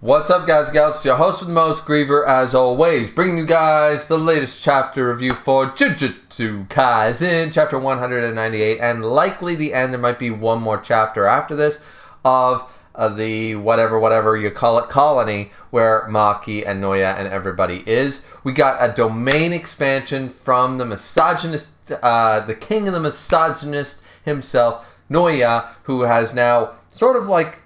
What's up, guys and gals? It's your host with the most, Griever, as always, bringing you guys the latest chapter review for Jujustu Kaisen, chapter 198, and likely the end. There might be one more chapter after this of the whatever you call it colony where Maki and Noya and everybody is. We got a domain expansion from the misogynist, the king of the misogynist himself, Noya, who has now sort of like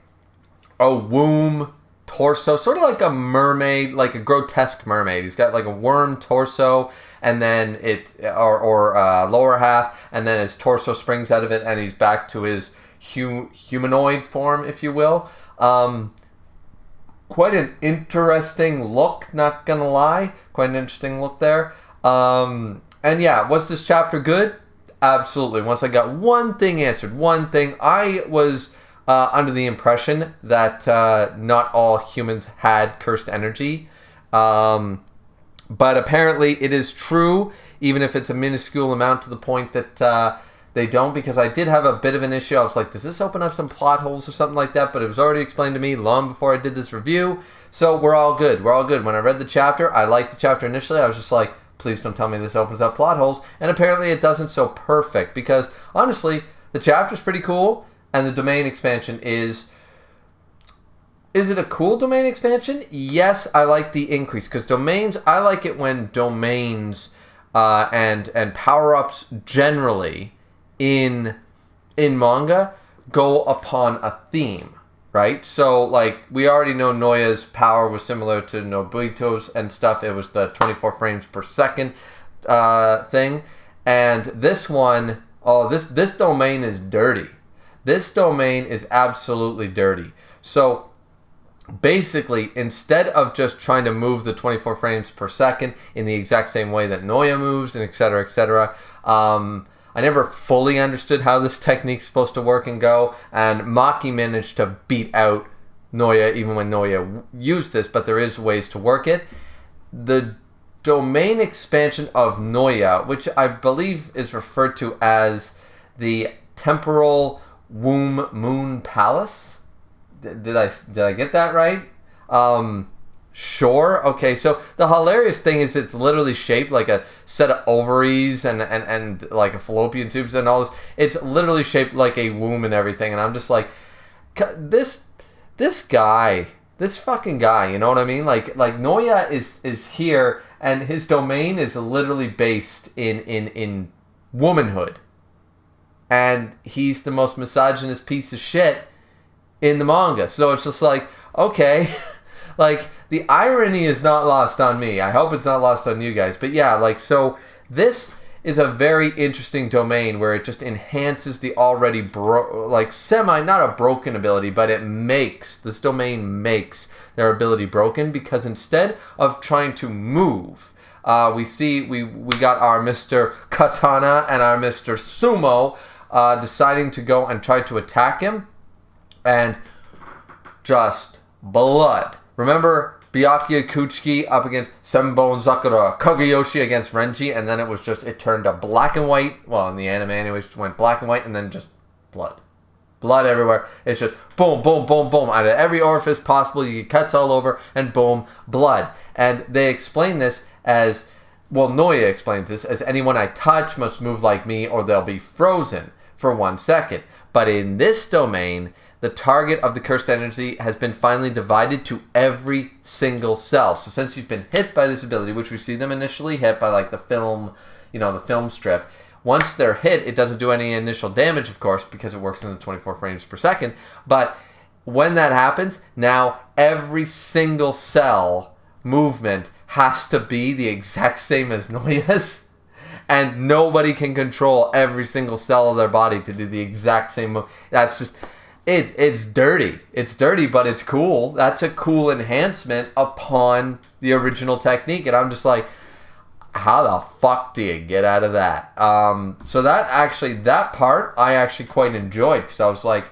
a womb torso, sort of like a mermaid, like a grotesque mermaid. He's got like a worm torso, and then lower half, and then his torso springs out of it, and he's back to his humanoid form, if you will. Quite an interesting look, not gonna lie. Quite an interesting look there. And yeah, was this chapter good? Absolutely. Once I got one thing answered, I was under the impression that not all humans had cursed energy. But apparently it is true, even if it's a minuscule amount, to the point that they don't, because I did have a bit of an issue. I was like, does this open up some plot holes or something like that? But it was already explained to me long before I did this review. So we're all good. When I read the chapter, I liked the chapter initially. I was just like, please don't tell me this opens up plot holes. And apparently it doesn't. So perfect, because honestly, the chapter's pretty cool. And the domain expansion is it a cool domain expansion? Yes, I like the increase, because domains, I like it when domains and power-ups generally in manga go upon a theme, right? So, like, we already know Noya's power was similar to Nobito's and stuff. It was the 24 frames per second thing. And this one, this domain is dirty. This domain is absolutely dirty. So basically, instead of just trying to move the 24 frames per second in the exact same way that Noya moves, and etc., I never fully understood how this technique's supposed to work and go. And Maki managed to beat out Noya even when Noya used this, but there is ways to work it. The domain expansion of Noya, which I believe is referred to as the temporal Womb Moon Palace. Did I get that right? Sure. Okay, so the hilarious thing is it's literally shaped like a set of ovaries and like a fallopian tubes and all this. It's literally shaped like a womb and everything, and I'm just like, this fucking guy, you know what I mean? Like Noya is here, and his domain is literally based in womanhood. And he's the most misogynist piece of shit in the manga. So it's just like, okay, like the irony is not lost on me. I hope it's not lost on you guys. But yeah, like, so this is a very interesting domain where it just enhances the already not a broken ability, but this domain makes their ability broken, because instead of trying to move, we got our Mr. Katana and our Mr. Sumo deciding to go and try to attack him, and just blood. Remember Byakuya Kuchiki up against Senbon Sakura, Kageyoshi against Renji, and then it turned to black and white. Well, in the anime anyway, it went black and white, and then just blood. Blood everywhere. It's just boom, boom, boom, boom. Out of every orifice possible, you get cuts all over, and boom, blood. And they explain this as, well, Noya explains this as, anyone I touch must move like me or they'll be frozen for 1 second. But in this domain, the target of the cursed energy has been finally divided to every single cell. So since you've been hit by this ability, which we see them initially hit by like the film strip, once they're hit, it doesn't do any initial damage, of course, because it works in the 24 frames per second. But when that happens, now every single cell movement has to be the exact same as Noya's. And nobody can control every single cell of their body to do the exact same move. That's just, it's dirty. It's dirty, but it's cool. That's a cool enhancement upon the original technique. And I'm just like, how the fuck do you get out of that? So that part I actually quite enjoyed, because I was like,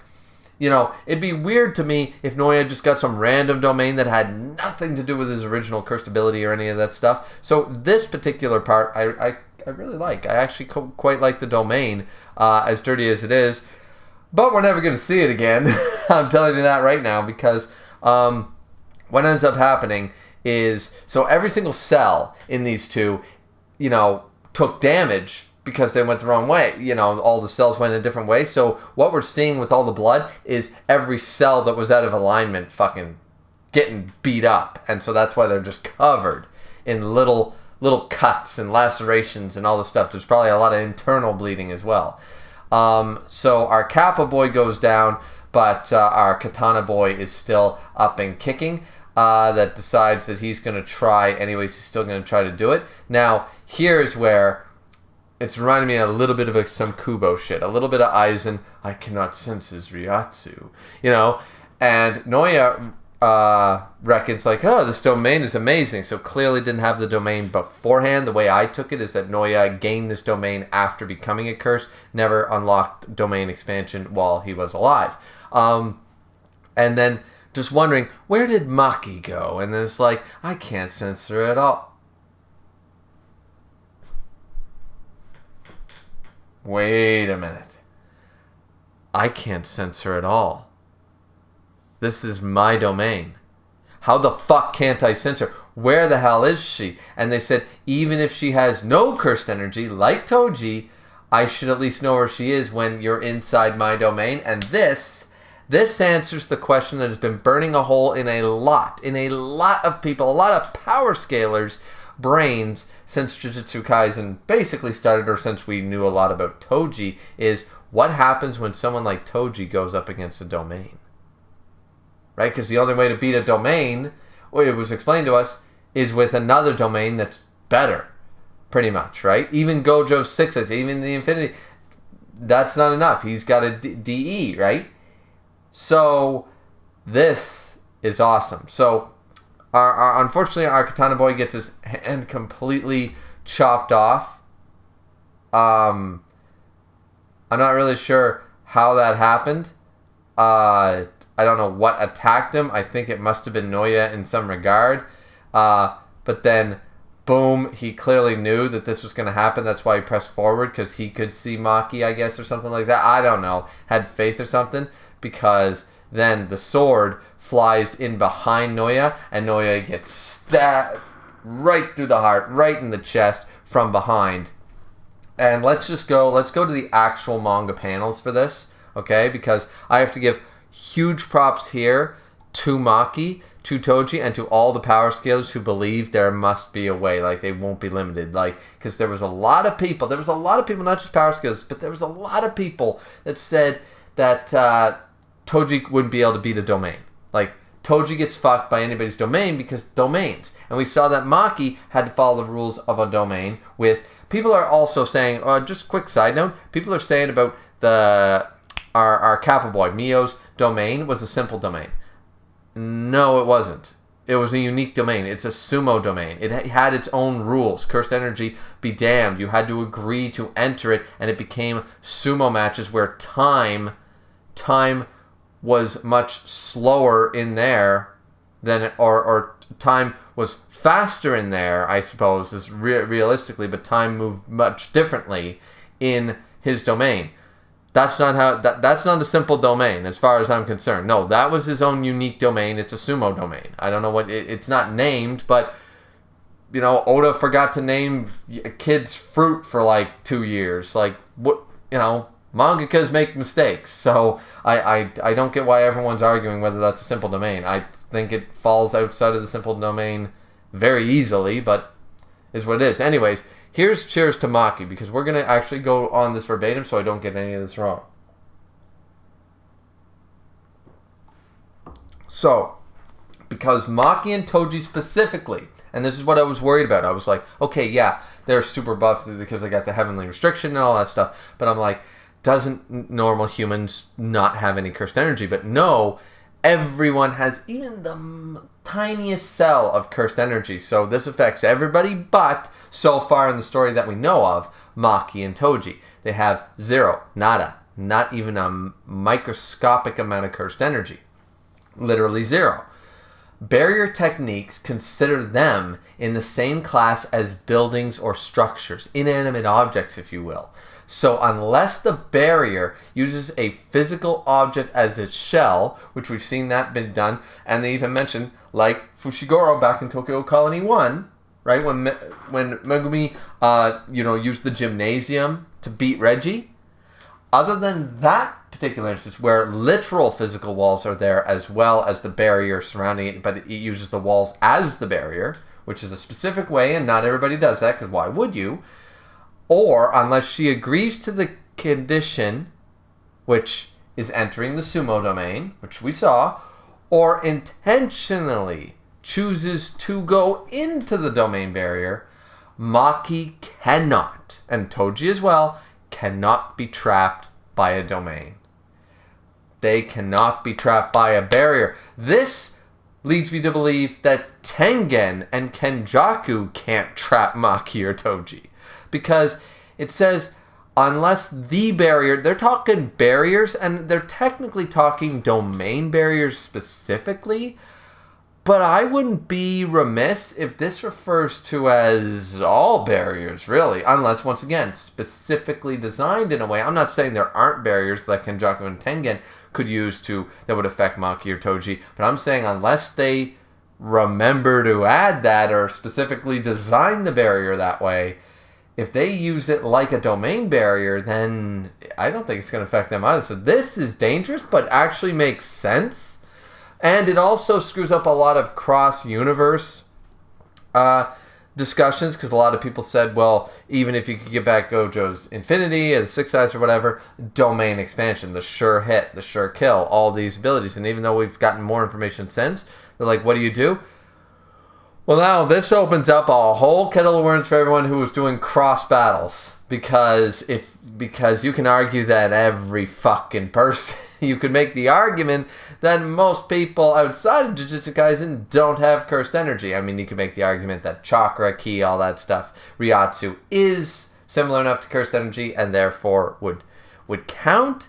it'd be weird to me if Noya just got some random domain that had nothing to do with his original cursed ability or any of that stuff. So this particular part, I really like. I actually quite like the domain, as dirty as it is. But we're never going to see it again. I'm telling you that right now, because what ends up happening is, so every single cell in these two, took damage because they went the wrong way. All the cells went a different way. So what we're seeing with all the blood is every cell that was out of alignment fucking getting beat up. And so that's why they're just covered in little cuts and lacerations and all this stuff. There's probably a lot of internal bleeding as well. So our Kappa boy goes down, but our Katana boy is still up and kicking. That decides that he's going to try. Anyways, he's still going to try to do it. Now, here's where it's reminding me a little bit of some Kubo shit. A little bit of Aizen. I cannot sense his Ryatsu. And Noya reckons like, oh, this domain is amazing. So clearly didn't have the domain beforehand. The way I took it is that Noya gained this domain after becoming a curse, never unlocked domain expansion while he was alive. And then just wondering, where did Maki go? And it's like, I can't sense her at all. Wait a minute. I can't sense her at all. This is my domain. How the fuck can't I sense her? Where the hell is she? And they said, even if she has no cursed energy, like Toji, I should at least know where she is when you're inside my domain. And this answers the question that has been burning a hole in a lot of people, a lot of power scalers' brains since Jujutsu Kaisen basically started, or since we knew a lot about Toji, is what happens when someone like Toji goes up against a domain? Right? Because the only way to beat a domain, it was explained to us, is with another domain that's better, pretty much, right? Even Gojo 6, even the Infinity, that's not enough. He's got a DE, right? So this is awesome. So unfortunately, our Katana boy gets his hand completely chopped off. I'm not really sure how that happened. I don't know what attacked him. I think it must have been Noya in some regard. But then, boom, he clearly knew that this was going to happen. That's why he pressed forward, because he could see Maki, I guess, or something like that. I don't know. Had faith or something. Because then the sword flies in behind Noya, and Noya gets stabbed right through the heart, right in the chest from behind. And let's go to the actual manga panels for this, okay? Because I have to give huge props here to Maki, to Toji, and to all the power scalers who believe there must be a way, like they won't be limited, like, because there was a lot of people, not just power scalers, but there was a lot of people that said that Toji wouldn't be able to beat a domain. Like, Toji gets fucked by anybody's domain because domains. And we saw that Maki had to follow the rules of a domain with... People are also saying... just a quick side note. People are saying about our Kappa boy, Mio's domain was a simple domain. No, it wasn't. It was a unique domain. It's a sumo domain. It had its own rules. Cursed energy be damned. You had to agree to enter it, and it became sumo matches where time was much slower in there than, or time was faster in there, I suppose, is realistically, but time moved much differently in his domain. That's not how. That's not a simple domain, as far as I'm concerned. No, that was his own unique domain. It's a sumo domain. I don't know what it's not named, but Oda forgot to name a kid's fruit for like 2 years. Like what mangakas make mistakes, so I don't get why everyone's arguing whether that's a simple domain. I think it falls outside of the simple domain very easily, but is what it is. Anyways, here's cheers to Maki, because we're going to actually go on this verbatim so I don't get any of this wrong. So, because Maki and Toji specifically, and this is what I was worried about. I was like, okay, yeah, they're super buffed because they got the heavenly restriction and all that stuff, but I'm like, doesn't normal humans not have any cursed energy? But no, everyone has even the tiniest cell of cursed energy. So this affects everybody, but so far in the story that we know of, Maki and Toji, they have zero, nada, not even a microscopic amount of cursed energy. Literally zero. Barrier techniques consider them in the same class as buildings or structures, inanimate objects, if you will. So unless the barrier uses a physical object as its shell, which we've seen that been done, and they even mentioned, like Fushiguro back in Tokyo Colony 1, right? When Megumi, used the gymnasium to beat Reggie. Other than that particular instance, where literal physical walls are there as well as the barrier surrounding it, but it uses the walls as the barrier, which is a specific way, and not everybody does that, because why would you? Or, unless she agrees to the condition, which is entering the sumo domain, which we saw, or intentionally chooses to go into the domain barrier, Maki cannot, and Toji as well, cannot be trapped by a domain. They cannot be trapped by a barrier. This leads me to believe that Tengen and Kenjaku can't trap Maki or Toji. Because it says, unless the barrier, they're talking barriers, and they're technically talking domain barriers specifically, but I wouldn't be remiss if this refers to as all barriers, really, unless, once again, specifically designed in a way. I'm not saying there aren't barriers like Kenjaku and Tengen could use that would affect Maki or Toji, but I'm saying unless they remember to add that or specifically design the barrier that way, if they use it like a domain barrier, then I don't think it's going to affect them either. So this is dangerous, but actually makes sense. And it also screws up a lot of cross-universe discussions, because a lot of people said, well, even if you could get back Gojo's Infinity and Six Eyes or whatever, domain expansion, the sure hit, the sure kill, all these abilities. And even though we've gotten more information since, they're like, what do you do? Well, now this opens up a whole kettle of worms for everyone who was doing cross battles, because you can argue that every fucking person, you could make the argument that most people outside of Jujutsu Kaisen don't have cursed energy. I mean, you could make the argument that chakra, ki, all that stuff, Ryatsu is similar enough to cursed energy and therefore would count.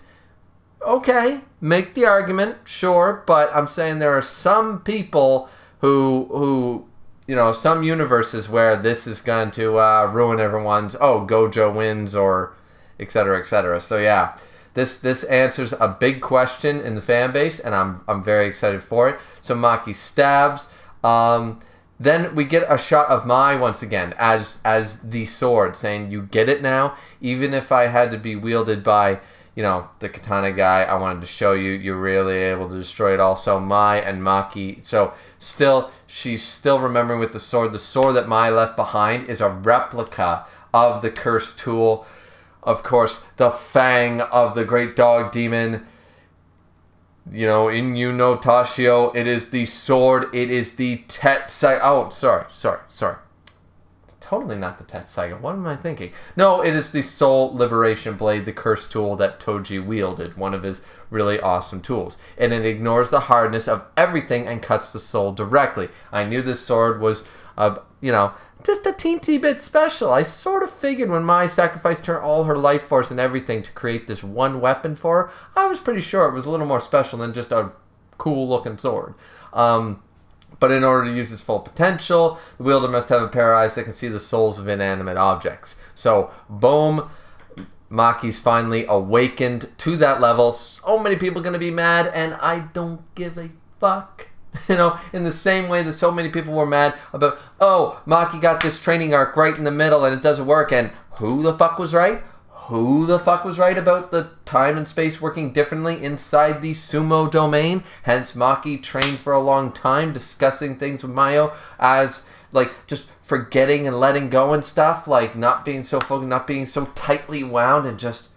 Okay, make the argument, sure, but I'm saying there are some people who some universes where this is going to ruin everyone's, Gojo wins, or et cetera, et cetera. So yeah, this answers a big question in the fan base, and I'm very excited for it. So Maki stabs. Then we get a shot of Mai once again as the sword, saying, you get it now? Even if I had to be wielded by, the katana guy, I wanted to show you, you're really able to destroy it all. So Mai and Maki, she's still remembering with the sword. The sword that Mai left behind is a replica of the cursed tool. Of course, the fang of the great dog demon. In no Tashio, it is the sword. It is the Tetsaiga. Oh, sorry. Totally not the Tetsaiga. What am I thinking? No, it is the Soul Liberation Blade, the cursed tool that Toji wielded. One of his really awesome tools. And it ignores the hardness of everything and cuts the soul directly. I knew this sword was, just a teensy bit special. I sort of figured when Mai sacrificed all her life force and everything to create this one weapon for her, I was pretty sure it was a little more special than just a cool looking sword. But in order to use its full potential, the wielder must have a pair of eyes that can see the souls of inanimate objects. So, boom, Maki's finally awakened to that level. So many people are going to be mad, and I don't give a fuck. In the same way that so many people were mad about, Maki got this training arc right in the middle and it doesn't work, and who the fuck was right? Who the fuck was right about the time and space working differently inside the sumo domain? Hence, Maki trained for a long time discussing things with Mayo as, just forgetting and letting go and stuff, not being so focused, not being so tightly wound, and just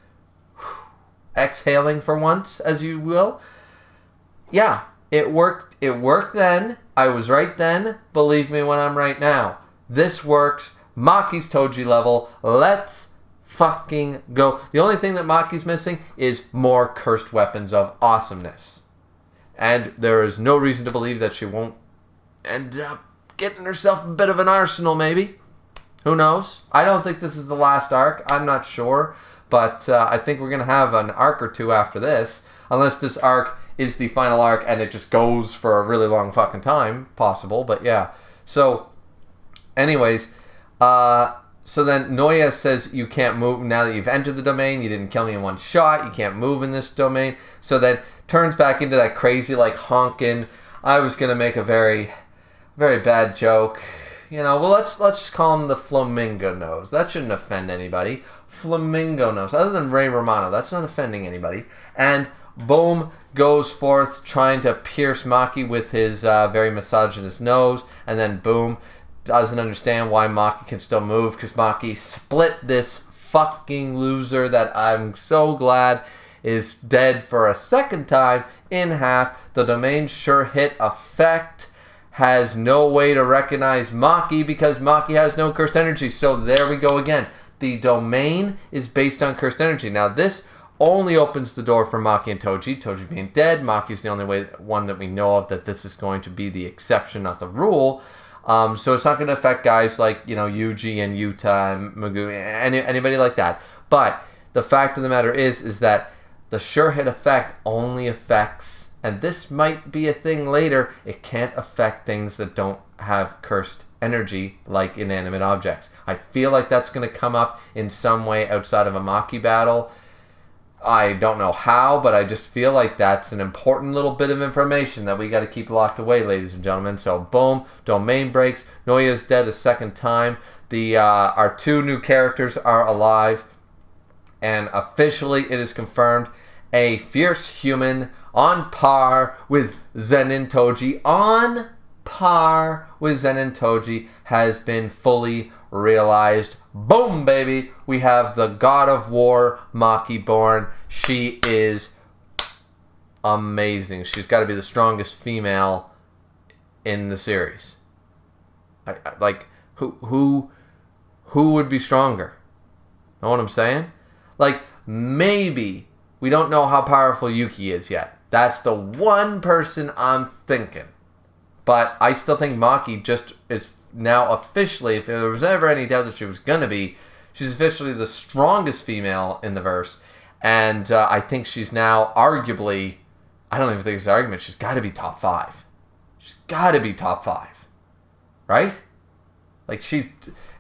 exhaling for once, as you will. Yeah. It worked then. I was right then. Believe me when I'm right now. This works. Maki's Toji level. Let's fucking go. The only thing that Maki's missing is more cursed weapons of awesomeness. And there is no reason to believe that she won't end up getting herself a bit of an arsenal, maybe. Who knows? I don't think this is the last arc. I'm not sure. But I think we're going to have an arc or two after this. Unless this arc is the final arc and it just goes for a really long fucking time. Possible, but yeah. So, anyways, So then Noya says you can't move now that you've entered the domain. You didn't kill me in one shot. You can't move in this domain. So then turns back into that crazy like honking. I was gonna make a very, very bad joke. Well, let's just call him the flamingo nose. That shouldn't offend anybody. Flamingo nose. Other than Ray Romano, that's not offending anybody. And boom, goes forth trying to pierce Maki with his very misogynist nose. And then boom, doesn't understand why Maki can still move because Maki split this fucking loser that I'm so glad is dead for a second time in half. The domain sure hit effect has no way to recognize Maki because Maki has no cursed energy. So there we go again. The domain is based on cursed energy. Now this only opens the door for Maki and Toji. Toji being dead, Maki is the only one that we know of that this is going to be the exception, not the rule. So it's not going to affect guys like, Yuji and Yuta and Magumi, anybody like that. But the fact of the matter is that the sure hit effect only affects, and this might be a thing later, it can't affect things that don't have cursed energy like inanimate objects. I feel like that's going to come up in some way outside of a Maki battle. I don't know how, but I just feel like that's an important little bit of information that we got to keep locked away, ladies and gentlemen. So boom, domain breaks. Noya's dead a second time. Our two new characters are alive, and officially it is confirmed a fierce human on par with Zenin Toji, on par with Zenin Toji, has been fully realized. Boom, baby! We have the God of War Maki born. She is amazing. She's got to be the strongest female in the series. Who would be stronger? Know what I'm saying? Maybe we don't know how powerful Yuki is yet. That's the one person I'm thinking. But I still think Maki just is now officially, if there was ever any doubt that she was going to be, she's officially the strongest female in the verse. And I think she's now arguably, I don't even think it's an argument, she's got to be top 5. She's got to be top 5. Right? She's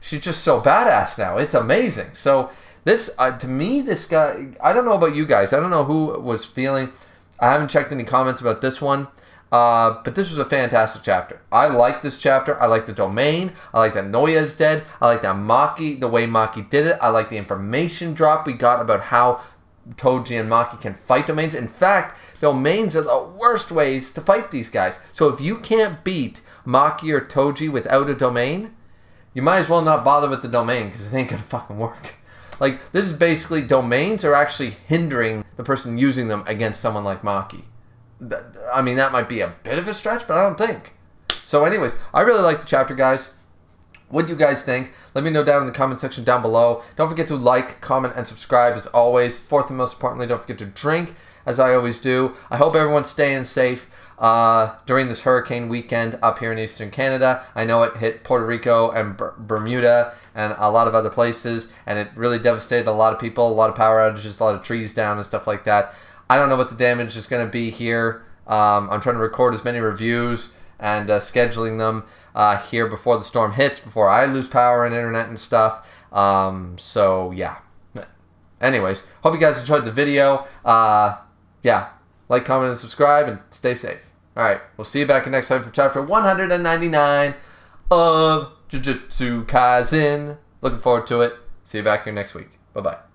just so badass now. It's amazing. So this, to me, this guy, I don't know about you guys. I don't know who was feeling. I haven't checked any comments about this one. But this was a fantastic chapter. I like this chapter. I like the domain. I like that Noya is dead. I like that Maki, the way Maki did it. I like the information drop we got about how Toji and Maki can fight domains. In fact, domains are the worst ways to fight these guys. So if you can't beat Maki or Toji without a domain, you might as well not bother with the domain because it ain't gonna fucking work. This is basically, domains are actually hindering the person using them against someone like Maki. I mean, that might be a bit of a stretch, but I don't think. So anyways, I really like the chapter, guys. What do you guys think? Let me know down in the comment section down below. Don't forget to like, comment, and subscribe as always. Fourth and most importantly, don't forget to drink, as I always do. I hope everyone's staying safe during this hurricane weekend up here in Eastern Canada. I know it hit Puerto Rico and Bermuda and a lot of other places, and it really devastated a lot of people, a lot of power outages, a lot of trees down and stuff like that. I don't know what the damage is going to be here. I'm trying to record as many reviews and scheduling them here before the storm hits, before I lose power and internet and stuff. So, yeah. Anyways, hope you guys enjoyed the video. Yeah, like, comment, and subscribe, and stay safe. Alright, we'll see you back in next time for chapter 199 of Jujutsu Kaisen. Looking forward to it. See you back here next week. Bye-bye.